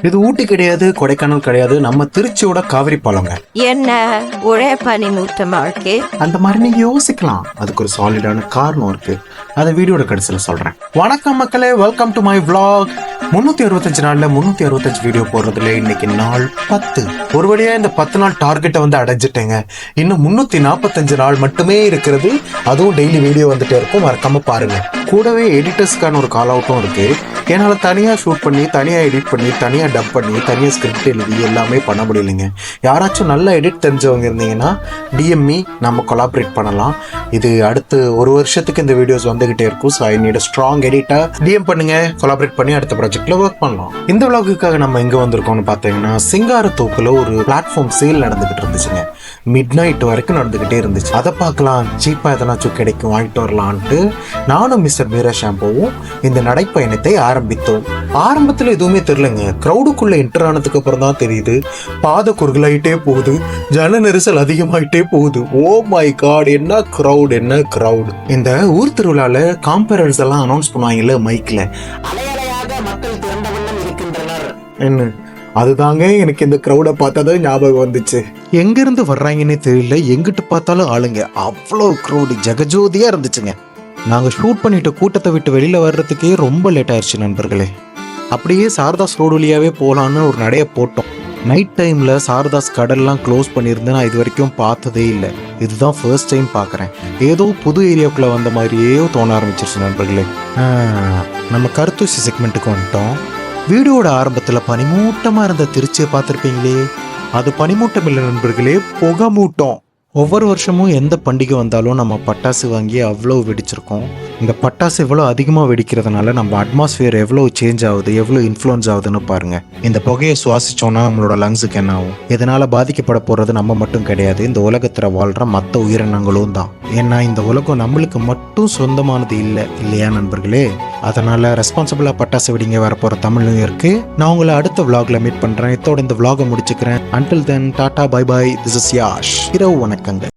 இது ஊட்டி கிடையாது, கொடைக்கானல் கிடையாது, நம்ம திருச்சியோட காவிரி பாலங்க. என்ன ஒரே பனிமூட்டமா இருக்கு? அந்த மாதிரி நீங்க யோசிக்கலாம். அதுக்கு ஒரு சாலிடான காரணம் இருக்கு. அதை வீடியோட கடைசியில சொல்றேன். வணக்கம் மக்களே, வெல்கம் டு மை vlog. 365 நாள்ல 365 வீடியோ போடுறதுல இன்னைக்கு நாள் 10. ஒரு வழியா இந்த 10 நாள் டார்கெட்டை வந்து அடைஞ்சிட்டேங்க. இன்னும் 345 நாள் மட்டுமே இருக்கிறது. அதுவும் டெய்லி வீடியோ வந்துட்டே இருக்கும், மறக்காம பாருங்க. கூடவே எடிட்டர்ஸ்க்கான ஒரு கால் அவுட்டும் இருக்கு. என்னால் தனியாக ஷூட் பண்ணி, தனியாக எடிட் பண்ணி, தனியாக டப் பண்ணி, தனியாக ஸ்கிரிப்ட் எழுதி எல்லாமே பண்ண முடியலைங்க. யாராச்சும் நல்ல எடிட் தெரிஞ்சவங்க இருந்தீங்கன்னா டிஎம்இ நம்ம கொலாபரேட் பண்ணலாம். இது அடுத்து ஒரு வருஷத்துக்கு இந்த வீடியோஸ் வந்துகிட்டே இருக்கும். So I need strong editor. DM பண்ணுங்க, கொலாபரேட் பண்ணி அடுத்த ப்ராஜெக்ட்ல ஒர்க் பண்ணலாம். இந்த விளாகுக்காக நம்ம எங்கே வந்திருக்கோம்னு பார்த்தீங்கன்னா, சிங்காரத்தோப்புல ஒரு பிளாட்ஃபார்ம் சேல் நடந்துகிட்டு இருந்துச்சுங்க. மிட் நைட் வரைக்கும் நடந்துகிட்டே இருந்துச்சு. அதை பார்க்கலாம், சீப்பா எதனாச்சும் கிடைக்கும் வாங்கிட்டு வரலான்ட்டு நானும் மிஸ்டர் மீரா ஷாம்புவும் இந்த நடைப்பயணத்தை ஆரம்பித்தோம். ஆரம்பத்தில் எதுவுமே தெரியலங்க. க்ரௌடுக்குள்ள என்டர் ஆனதுக்கு அப்புறம் தான் தெரியுது, பாதை குறுகலாயிட்டே போகுது, ஜன நெரிசல் அதிகமாயிட்டே போகுது. ஓ மை காட், என்ன க்ரௌட், என்ன க்ரௌட். இந்த ஊர் திருவிழால காம்பரர்ஸ் எல்லாம் அனௌன்ஸ் பண்ணுவாங்கல்ல மைக்ல, அலையலையாக மக்கள் திரண்ட வண்ணம் இருக்கின்றனர் என்ன, அதுதாங்க எனக்கு இந்த க்ரௌடை பார்த்ததும் ஞாபகம் வந்துச்சு. எங்கிருந்து வர்றாங்கன்னே தெரியல, எங்கிட்டு பார்த்தாலும் ஆளுங்க, அவ்வளோ க்ரௌடு ஜெகஜோதியா இருந்துச்சுங்க. நாங்கள் ஷூட் பண்ணிட்டு கூட்டத்தை விட்டு வெளியில் வர்றதுக்கே ரொம்ப லேட் ஆயிடுச்சு நண்பர்களே. அப்படியே சாரதாஸ் ரோடு வழியாகவே போகலான்னு ஒரு நடைய போட்டோம். நைட் டைமில் சாரதாஸ் கடல்லாம் க்ளோஸ் பண்ணியிருந்து நான் இது வரைக்கும் பார்த்ததே இல்லை. இதுதான் ஃபர்ஸ்ட் டைம் பார்க்குறேன். ஏதோ புது ஏரியாவுக்குள்ளே வந்த மாதிரியே தோண ஆரம்பிச்சிருச்சு நண்பர்களே. நம்ம கருத்தூசி செக்மெண்ட்டுக்கு வந்துட்டோம். வீடியோட ஆரம்பத்தில் பனிமூட்டமாக இருந்த திருச்சியை பார்த்துருப்பீங்களே, அது பனிமூட்டம் இல்லை நண்பர்களே, புகமூட்டம். ஒவ்வொரு வருஷமும் எந்த பண்டிகை வந்தாலும் நம்ம பட்டாசு வாங்கி அவ்வளோ வெடிச்சிருக்கோம். இந்த பட்டாசு எவ்வளோ அதிகமாக வெடிக்கிறதுனால நம்ம அட்மாஸ்பியர் எவ்வளோ சேஞ்ச் ஆகுது, எவ்வளோ இன்ஃப்ளூயன்ஸ் ஆகுதுன்னு பாருங்கள். இந்த புகையை சுவாசிச்சோன்னா நம்மளோட லங்ஸுக்கு என்ன ஆகும்? இதனால் பாதிக்கப்பட போகிறது நம்ம மட்டும் கிடையாது, இந்த உலகத்தில் வாழ்கிற மற்ற உயிரினங்களும் தான். ஏன்னா இந்த உலகம் நம்மளுக்கு மட்டும் சொந்தமானது இல்லை, இல்லையா நண்பர்களே? அதனால் ரெஸ்பான்சிபிளாக பட்டாசு வெடிங்க. வரப்போகிற தமிழ் நியூ இயர்க்கு நான் உங்களை அடுத்த vlogல மீட் பண்ணுறேன். இதோட இந்த vlog முடிச்சுக்கிறேன். Until then tata bye bye. This is Yash. இரவு வணக்கங்கள்.